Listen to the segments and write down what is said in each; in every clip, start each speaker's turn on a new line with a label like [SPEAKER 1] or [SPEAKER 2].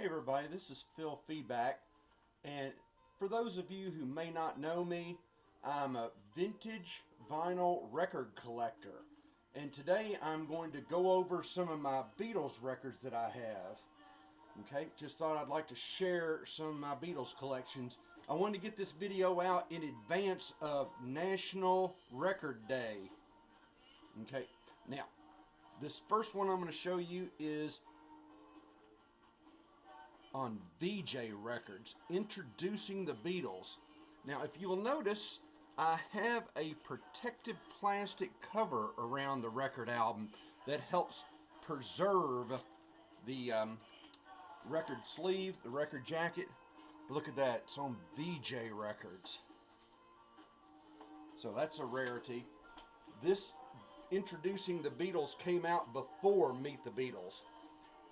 [SPEAKER 1] Hey everybody, this is Philfeedback, and for those of you who may not know me, I'm a vintage vinyl record collector, and today I'm going to go over some of my Beatles records that I have. Okay, just thought I'd like to share some of my Beatles collections. I wanted to get this video out in advance of National Record Day. Okay, now this first one I'm going to show you is on VJ Records, Introducing the Beatles. Now, if you will notice, I have a protective plastic cover around the record album that helps preserve the record sleeve, the record jacket. But look at that, it's on VJ Records. So that's a rarity. This Introducing the Beatles came out before Meet the Beatles.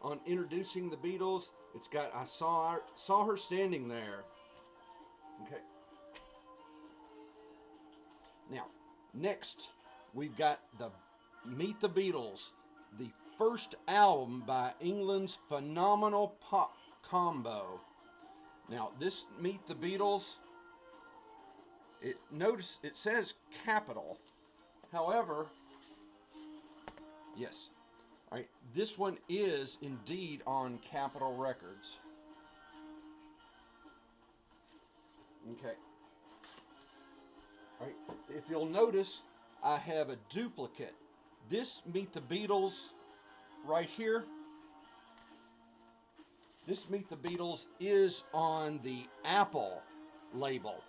[SPEAKER 1] On Introducing the Beatles, it's got I saw her standing there. Okay. Now, next we've got the Meet the Beatles, the first album by England's phenomenal pop combo. Now, this Meet the Beatles, notice it says Capitol. However, yes. Alright, this one is indeed on Capitol Records. Okay. Alright, if you'll notice, I have a duplicate. This Meet the Beatles right here, this Meet the Beatles is on the Apple label.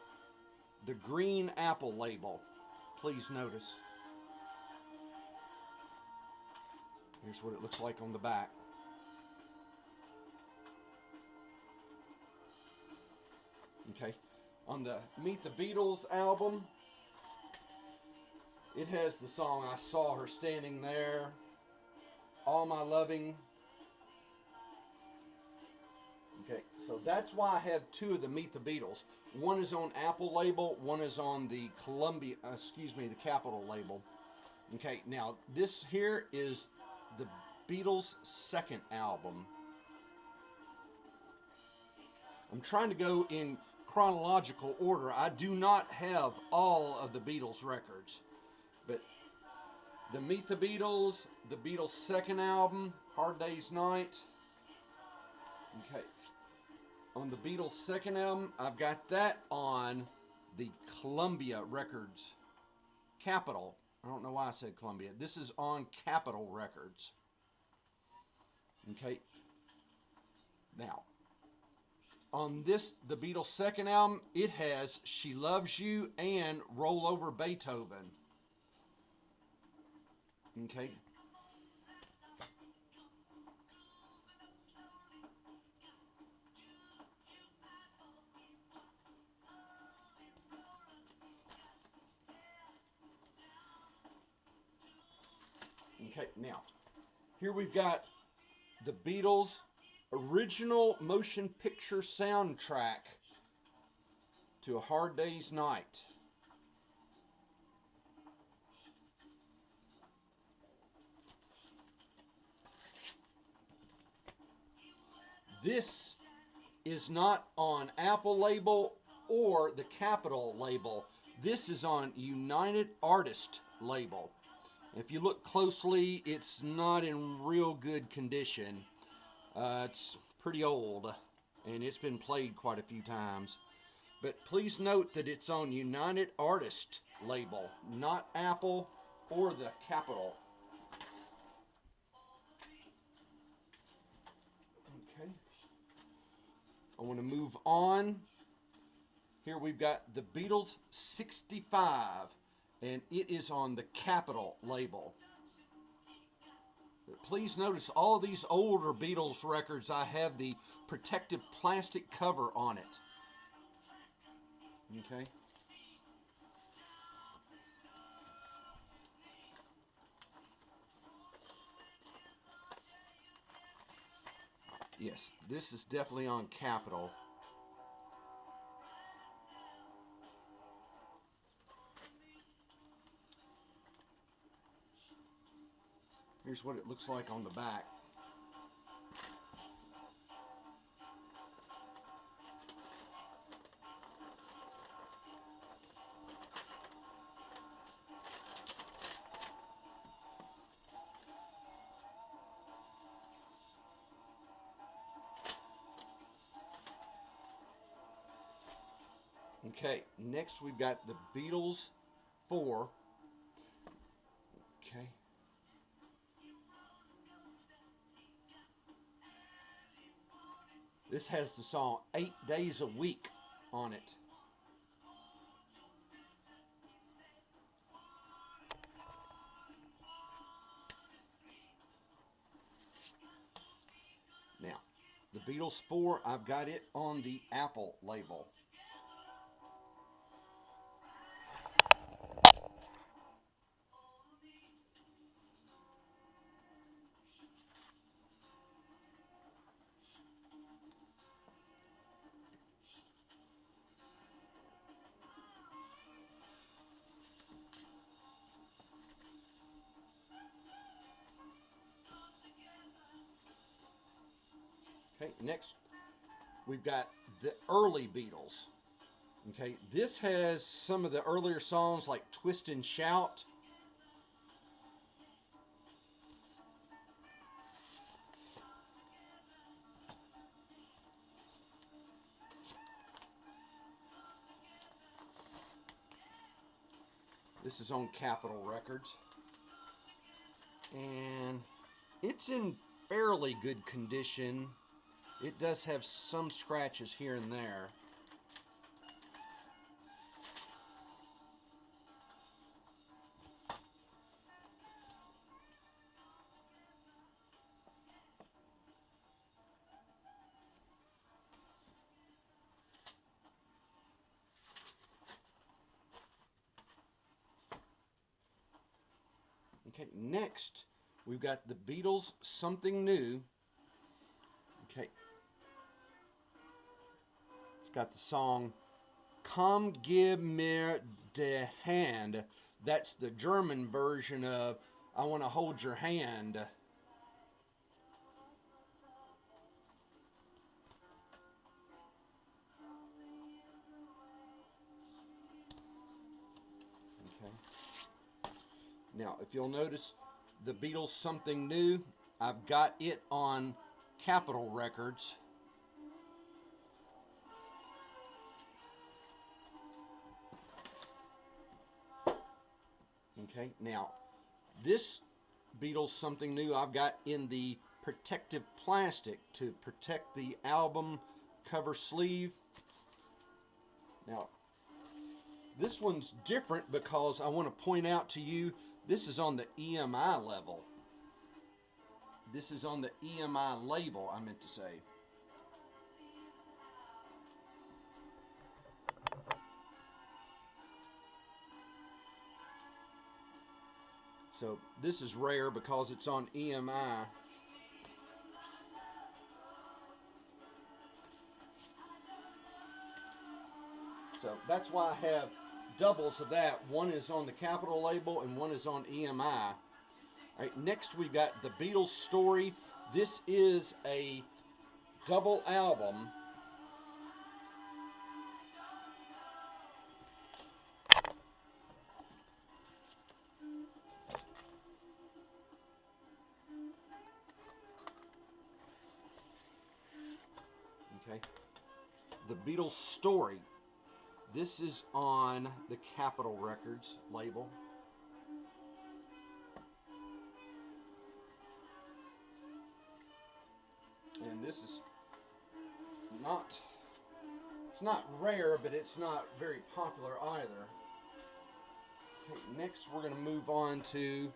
[SPEAKER 1] The green Apple label. Please notice. Here's what it looks like on the back. Okay, on the Meet the Beatles album, it has the song I Saw Her Standing There, All My Loving. Okay, so that's why I have two of the Meet the Beatles. One is on Apple label, one is on the the Capitol label. Okay, now this here is the Beatles' second album. I'm trying to go in chronological order. I do not have all of the Beatles records, but the Meet the Beatles second album, Hard Day's Night. Okay, on the Beatles second album, I've got that on the Columbia Records, Capitol. I don't know why I said Columbia. This is on Capitol Records. Okay. Now, on this, the Beatles' second album, it has She Loves You and Roll Over Beethoven. Okay. Okay, now, here we've got the Beatles' original motion picture soundtrack to A Hard Day's Night. This is not on Apple label or the Capitol label. This is on United Artists label. If you look closely, it's not in real good condition. It's pretty old, and it's been played quite a few times. But please note that it's on United Artists label, not Apple or the Capitol. Okay. I want to move on. Here we've got the Beatles 65. And it is on the Capitol label. Please notice all of these older Beatles records, I have the protective plastic cover on it. Okay. Yes, this is definitely on Capitol. Here's what it looks like on the back. Okay, next we've got the Beatles 4. Okay. This has the song 8 Days a Week on it. Now, the Beatles 4, I've got it on the Apple label. Okay, next we've got the early Beatles. Okay, this has some of the earlier songs like Twist and Shout. This is on Capitol Records. And it's in fairly good condition. It does have some scratches here and there. Okay, next we've got the Beatles Something New. Okay. It's got the song Komm gib mir die Hand. That's the German version of I Want to Hold Your Hand. Okay. Now, if you'll notice, the Beatles Something New, I've got it on Capitol Records. Okay, now this Beatles Something New I've got in the protective plastic to protect the album cover sleeve. Now, this one's different because I want to point out to you this is on the EMI level. This is on the EMI label, I meant to say. So this is rare because it's on EMI. So that's why I have doubles of that. One is on the Capitol label and one is on EMI. All right, next we've got the Beatles Story. This is a double album. Okay, the Beatles Story. This is on the Capitol Records label. And this is it's not rare, but it's not very popular either. Okay, next we're going to move on to,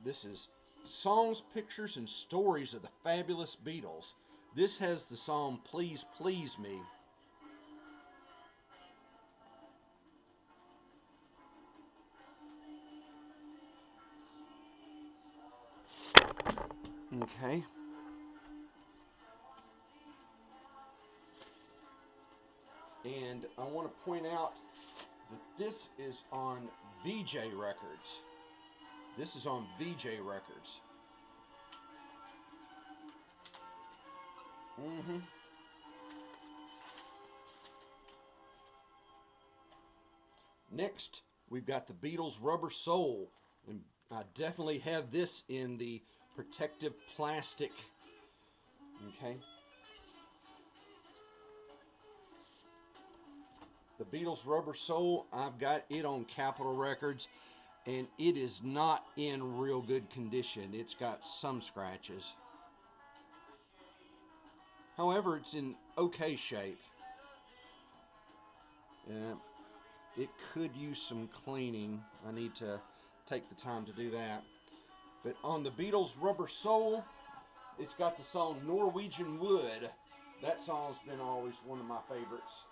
[SPEAKER 1] this is Songs, Pictures, and Stories of the Fabulous Beatles. This has the song Please Please Me. Okay. And I want to point out that this is on VJ Records. This is on VJ Records. Next, we've got the Beatles Rubber Soul. And I definitely have this in the protective plastic. Okay. the Beatles Rubber Soul, I've got it on Capitol Records, and it is not in real good condition. It's got some scratches. However, it's in okay shape. It could use some cleaning. I need to take the time to do that. But on the Beatles Rubber Soul, it's got the song Norwegian Wood. That song's been always one of my favorites.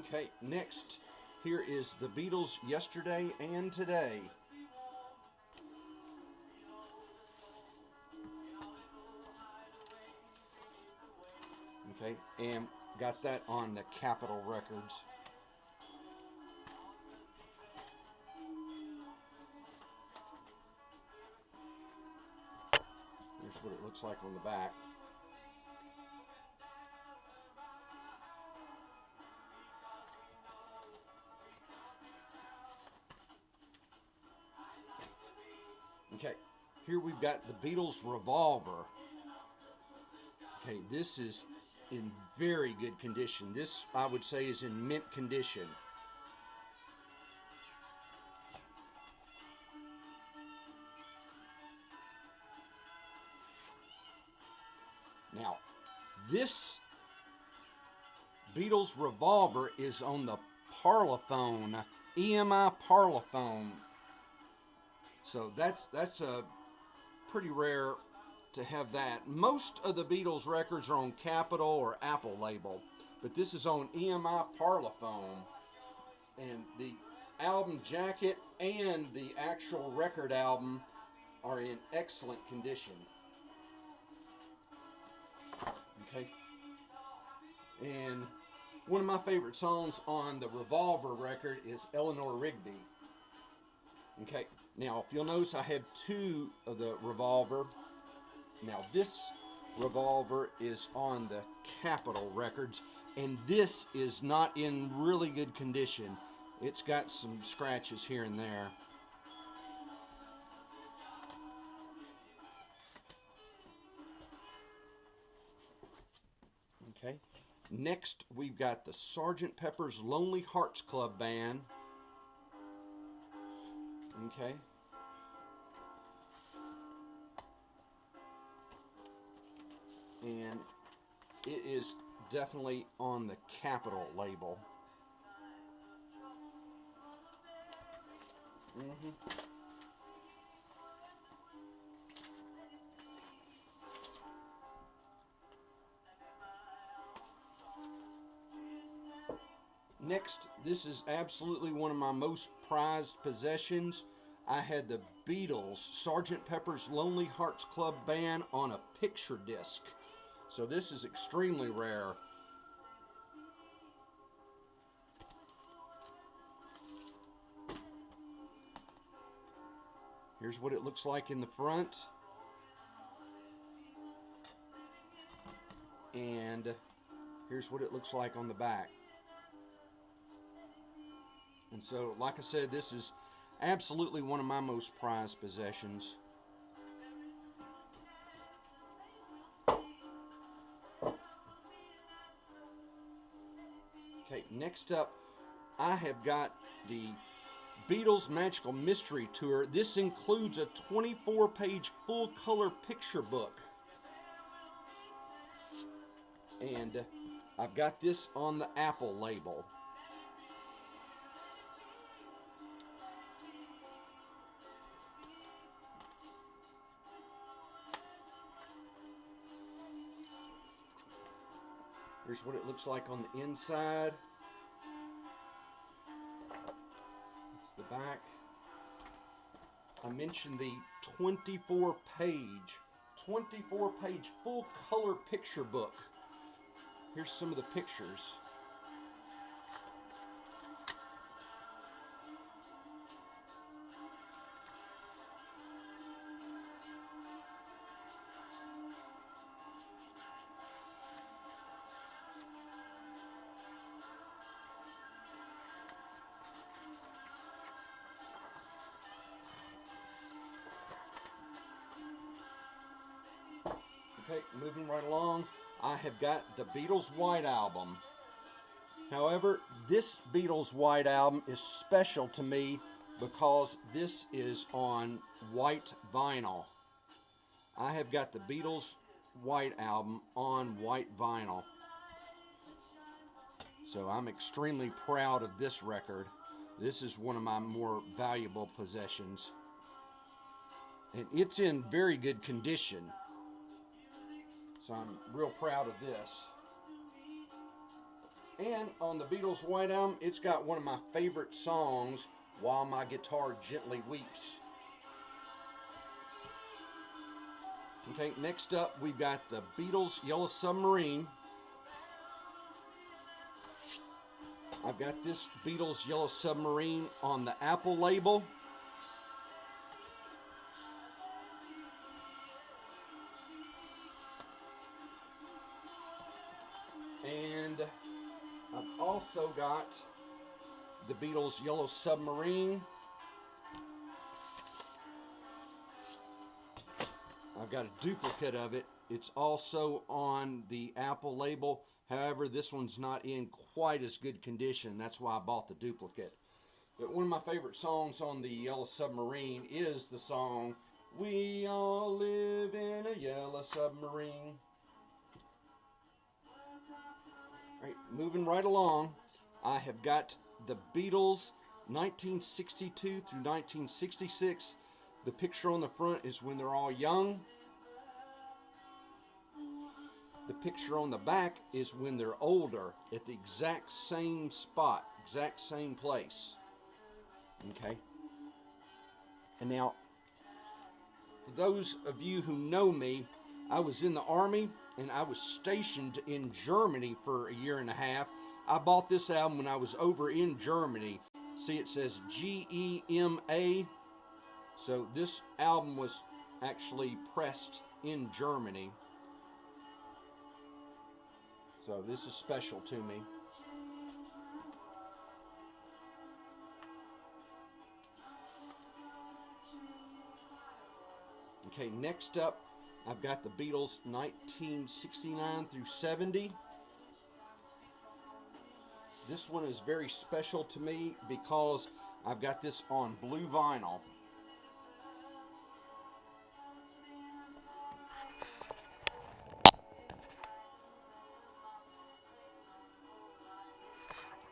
[SPEAKER 1] Okay, next, here is the Beatles Yesterday and Today. Okay, and got that on the Capitol Records. Here's what it looks like on the back. Okay, here we've got the Beatles Revolver. Okay, this is in very good condition. This, I would say, is in mint condition. Now, this Beatles Revolver is on the Parlophone, EMI Parlophone. So that's a pretty rare to have that. Most of the Beatles records are on Capitol or Apple label, but this is on EMI Parlophone, and the album jacket and the actual record album are in excellent condition. Okay, and one of my favorite songs on the Revolver record is Eleanor Rigby. Okay, now if you'll notice, I have two of the Revolver. Now this Revolver is on the Capitol Records, and this is not in really good condition. It's got some scratches here and there. Okay, next we've got the Sgt. Pepper's Lonely Hearts Club Band. Okay. And it is definitely on the Capitol label. Next, this is absolutely one of my most prized possessions. I had the Beatles Sgt. Pepper's Lonely Hearts Club Band on a picture disc. So this is extremely rare. Here's what it looks like in the front. And here's what it looks like on the back. And so, like I said, this is absolutely one of my most prized possessions. Okay, next up, I have got the Beatles Magical Mystery Tour. This includes a 24-page full-color picture book. And I've got this on the Apple label. Here's what it looks like on the inside. It's the back. I mentioned the 24-page full-color picture book. Here's some of the pictures. Okay, moving right along, I have got the Beatles White Album. However, this Beatles White Album is special to me because this is on white vinyl. I have got the Beatles White Album on white vinyl. So I'm extremely proud of this record. This is one of my more valuable possessions. And it's in very good condition. So I'm real proud of this. And on the Beatles White Album, it's got one of my favorite songs, While My Guitar Gently Weeps. Okay, next up we've got the Beatles Yellow Submarine. I've got this Beatles Yellow Submarine on the Apple label. And I've also got the Beatles Yellow Submarine. I've got a duplicate of it. It's also on the Apple label. However, this one's not in quite as good condition. That's why I bought the duplicate. But one of my favorite songs on the Yellow Submarine is the song, We All Live in a Yellow Submarine. All right, moving right along, I have got the Beatles 1962 through 1966. The picture on the front is when they're all young. The picture on the back is when they're older, at the exact same spot, exact same place. Okay. And now, for those of you who know me, I was in the Army and I was stationed in Germany for a year and a half. I bought this album when I was over in Germany. See, it says GEMA. So this album was actually pressed in Germany. So this is special to me. Okay, next up, I've got the Beatles 1969 through 70. This one is very special to me because I've got this on blue vinyl.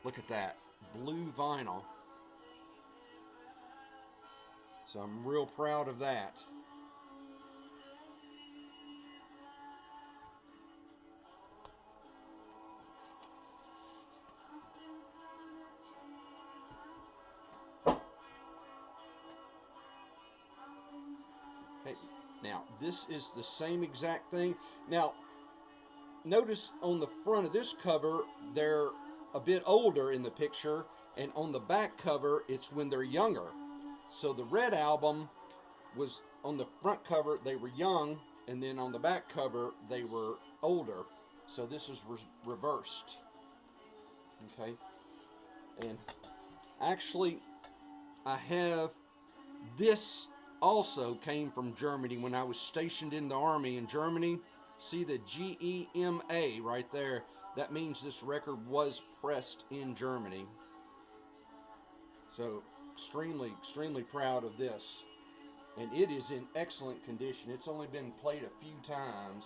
[SPEAKER 1] Look at that, blue vinyl. So I'm real proud of that. Okay, now this is the same exact thing. Now, notice on the front of this cover, they're a bit older in the picture, and on the back cover, it's when they're younger. So the red album was on the front cover, they were young, and then on the back cover, they were older. So this is reversed. Okay, and actually, I have this also came from Germany when I was stationed in the Army in Germany. See the GEMA right there? That means this record was pressed in Germany. So extremely proud of this. And it is in excellent condition. It's only been played a few times.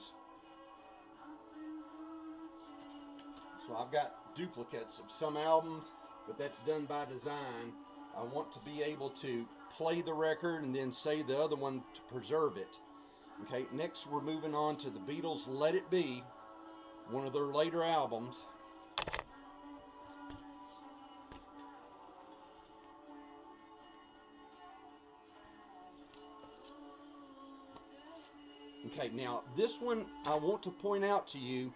[SPEAKER 1] So I've got duplicates of some albums, but that's done by design. I want to be able to play the record and then say the other one to preserve it. Okay, next we're moving on to the Beatles' Let It Be, one of their later albums. Okay, now this one I want to point out to you,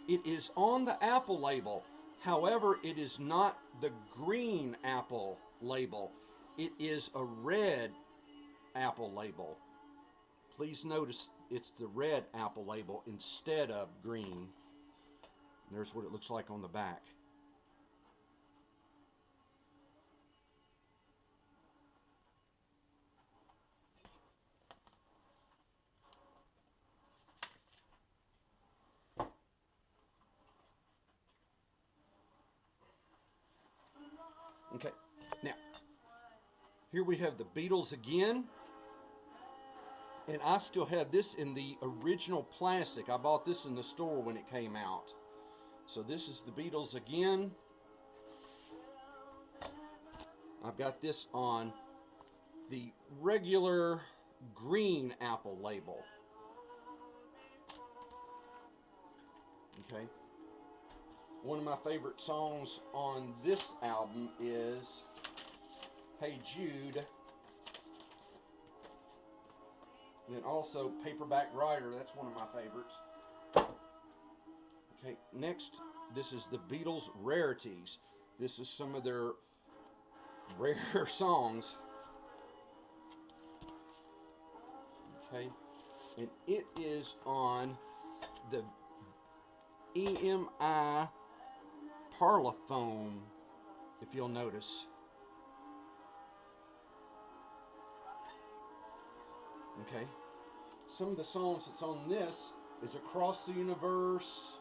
[SPEAKER 1] it is on the Apple label. However, it is not the green Apple label. It is a red Apple label. Please notice it's the red Apple label instead of green. There's what it looks like on the back. Okay, now, here we have the Beatles again. And I still have this in the original plastic. I bought this in the store when it came out. So this is the Beatles again. I've got this on the regular green Apple label. Okay. One of my favorite songs on this album is Hey Jude. And then also Paperback Writer, that's one of my favorites. Okay, next, this is the Beatles Rarities. This is some of their rare songs. Okay, and it is on the EMI Parlophone, if you'll notice. Okay, some of the songs that's on this is Across the Universe,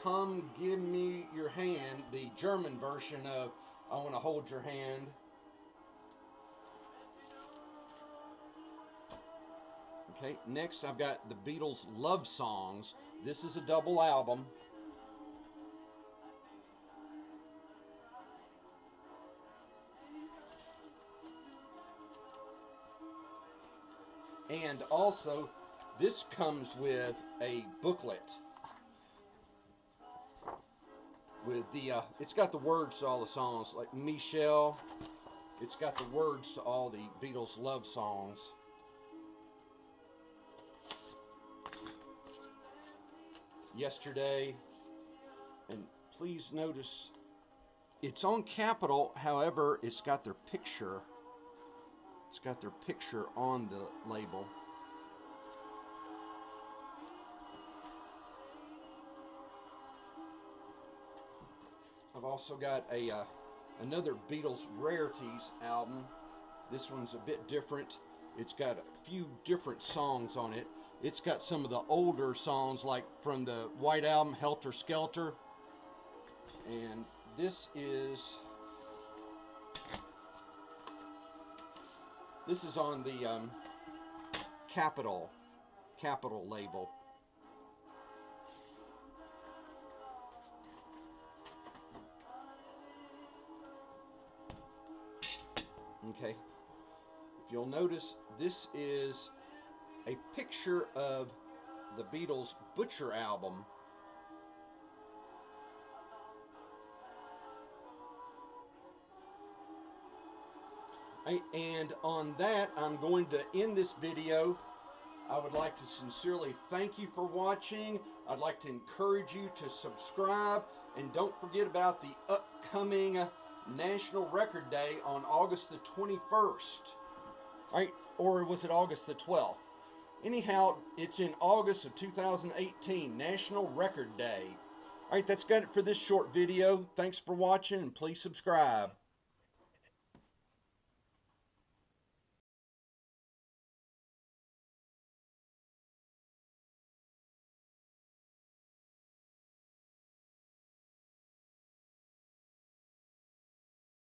[SPEAKER 1] Come Give Me Your Hand, the German version of I Want to Hold Your Hand. Okay, next I've got the Beatles Love Songs. This is a double album. And also, this comes with a booklet with the, it's got the words to all the songs, like Michelle. It's got the words to all the Beatles love songs. Yesterday, and please notice, it's on Capitol, however, it's got their picture. It's got their picture on the label. I've also got a another Beatles Rarities album. This one's a bit different. It's got a few different songs on it. It's got some of the older songs, like from the White Album, Helter Skelter. And this is on the Capitol label. Okay, if you'll notice, this is a picture of the Beatles Butcher album. And on that, I'm going to end this video. I would like to sincerely thank you for watching. I'd like to encourage you to subscribe, and don't forget about the upcoming National Record Day on August the 21st. All right, or was it August the 12th? Anyhow, it's in August of 2018, National Record Day. All right, that's got it for this short video. Thanks for watching, and please subscribe.